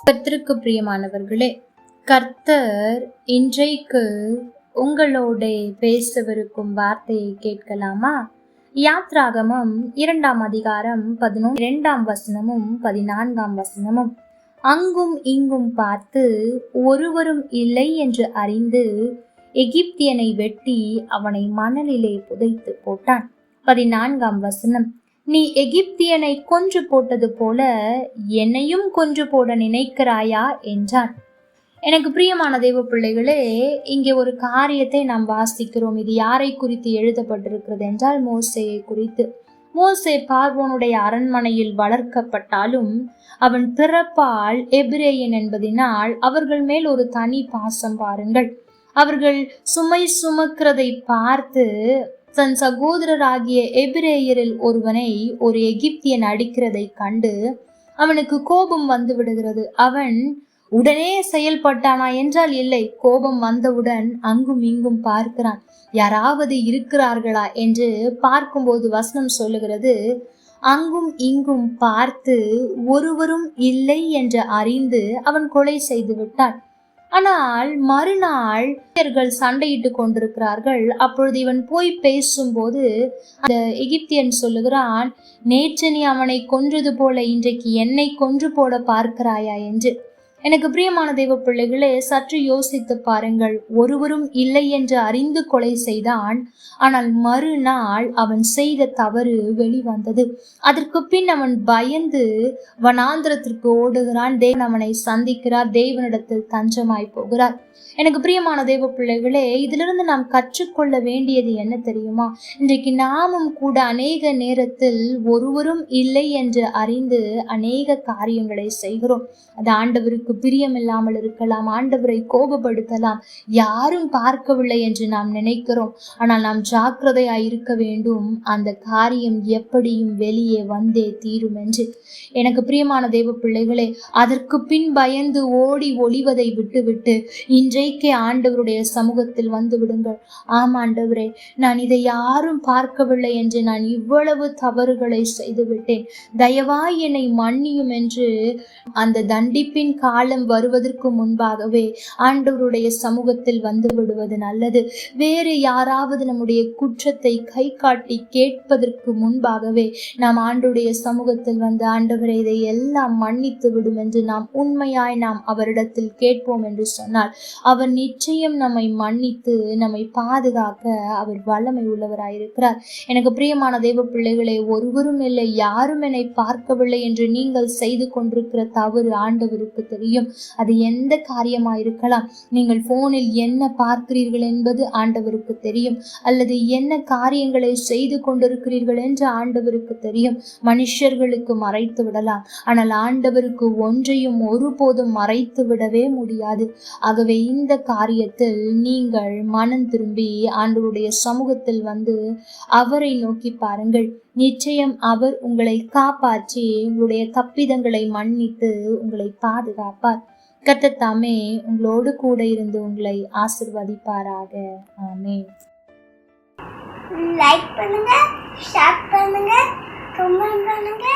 கர்த்தருக்கு பிரியமானவர்களே, கர்த்தர் இன்றைக்கு உங்களோட பேசவிருக்கும் வார்த்தையை கேட்கலாமா? யாத்ராகமம் 2ஆம் அதிகாரம் 11ஆம் வசனமும் 14ஆம் வசனமும். அங்கும் இங்கும் பார்த்து ஒருவரும் இல்லை என்று அறிந்து எகிப்தியனை வெட்டி அவனை மணலிலே புதைத்து போட்டான். 14ஆம் வசனம். நீ எகிப்தியனை கொன்று போட்டது போல என்னையும் கொன்று போட நினைக்கிறாயா என்றான். எனக்கு பிரியமான தேவ பிள்ளைகளே, இங்கே ஒரு காரியத்தை நாம் வாசிக்கிறோம். இது யாரை குறித்து எழுதப்பட்டிருக்கிறது என்றால் மோசேயை குறித்து. மோசே பார்வோனுடைய அரண்மனையில் வளர்க்கப்பட்டாலும் அவன் பிறப்பால் எபிரேயன் என்பதினால் அவர்கள் மேல் ஒரு தனி பாசம் பாருங்கள். அவர்கள் சுமை சுமக்கிறதை பார்த்து தன் சகோதரராகிய எபிரேயரில் ஒருவனை ஒரு எகிப்தியன் அடிக்கிறதை கண்டு அவனுக்கு கோபம் வந்து விடுகிறது. அவன் உடனே செயல்பட்டானா என்றால் இல்லை. கோபம் வந்தவுடன் அங்கும் இங்கும் பார்க்கிறான், யாராவது இருக்கிறார்களா என்று பார்க்கும்போது வசனம் சொல்லுகிறது, அங்கும் இங்கும் பார்த்து ஒருவரும் இல்லை என்று அறிந்து அவன் கொலை செய்து விட்டான். ஆனால் மறுநாள் சண்டையிட்டு கொண்டிருக்கிறார்கள். அப்பொழுது இவன் போய் பேசும்போது அந்த எகிப்தியன் சொல்லுகிறான், நேற்று நீ அவனை கொன்றது போல இன்றைக்கு என்னை கொன்று போட பார்க்கிறாயா என்று. எனக்கு பிரியமான தேவ பிள்ளைகளே, சற்று யோசித்து பாருங்கள். ஒருவரும் இல்லை என்று அறிந்து கொலை செய்தான். ஆனால் மறுநாள் அவன் செய்த தவறு வெளிவந்தது. அதற்கு பின் அவன் பயந்து வனாந்திரத்திற்கு ஓடுகிறான். தேவன் அவனை சந்திக்கிறார். தேவனிடத்தில் தஞ்சமாய் போகிறார். எனக்கு பிரியமான தேவ பிள்ளைகளே, இதிலிருந்து நாம் கற்றுக்கொள்ள வேண்டியது என்ன தெரியுமா? இன்றைக்கு நாமும் கூட அநேக நேரத்தில் ஒருவரும் இல்லை என்று அறிந்து அநேக காரியங்களை செய்கிறோம். அது ஆண்டவருக்கு பிரியமில்லாமல் இருக்கலாம், ஆண்டவரை கோபப்படுத்தலாம், யாரும் பார்க்கவில்லை என்று நாம் நினைக்கிறோம். ஆனால் நாம் ஜாக்கிரதையாய் இருக்க வேண்டும். அந்த காரியம் எப்படியும் வெளியே வந்தே தீரும் என்று. எனக்கு பிரியமான தேவ பிள்ளைகளே, அதற்கு பின் பயந்து ஓடி ஒளிவதை விட்டுவிட்டு இன்றைக்கே ஆண்டவருடைய சமூகத்தில் வந்து விடுங்கள். ஆமாண்டவரே, நான் இதை யாரும் பார்க்கவில்லை என்று நான் இவ்வளவு தவறுகளை செய்து விட்டேன், தயவாய் என்னை மன்னியும் என்று அந்த தண்டிப்பின் காலம் வருவதற்கு முன்பாகவே ஆண்டவருடைய சமூகத்தில் வந்து விடுவது நல்லது. வேறு யாராவது நம்முடைய குற்றத்தை கை காட்டி கேட்பதற்கு முன்பாகவே நாம் ஆண்டவருடைய சமூகத்தில் வந்து, ஆண்டவரை இதை எல்லாம் மன்னித்து விடும் என்று நாம் உண்மையாய் நாம் அவரிடத்தில் கேட்போம் என்று சொன்னால் அவர் நிச்சயம் நம்மை மன்னித்து நம்மை பாதுகாக்க அவர் வல்லமை உள்ளவராயிருக்கிறார். எனக்கு பிரியமான தேவ பிள்ளைகளே, ஒருவரும் இல்லை, யாரும் என்னை பார்க்கவில்லை என்று நீங்கள் செய்து கொண்டிருக்கிற தவறு ஆண்டவருக்கு தெரியும். அது எந்த காரியமாயிருக்கலாம். நீங்கள் போனில் என்ன பார்க்கிறீர்கள் என்பது ஆண்டவருக்கு தெரியும், அல்லது என்ன காரியங்களை செய்து கொண்டிருக்கிறீர்கள் என்று ஆண்டவருக்கு தெரியும். மனுஷர்களுக்கு மறைத்து விடலாம், ஆனால் ஆண்டவருக்கு ஒன்றையும் ஒருபோதும் மறைத்து விடவே முடியாது. ஆகவே இந்த காரியத்தில் நீங்கள் மனம் திரும்பி ஆண்டவருடைய சமூகத்தில் வந்து அவரை நோக்கி பாருங்கள். நிச்சயம் அவர் உங்களை காப்பாற்றி உங்களுடைய தப்பிதங்களை மன்னித்து உங்களை பாதுகாப்பார். கர்த்தர் தாமே உங்களோடு கூட இருந்து உங்களை ஆசீர்வதிப்பாராக. ஆமென். லைக் பண்ணுங்க, ஷேர் பண்ணுங்க, கமெண்ட் பண்ணுங்க.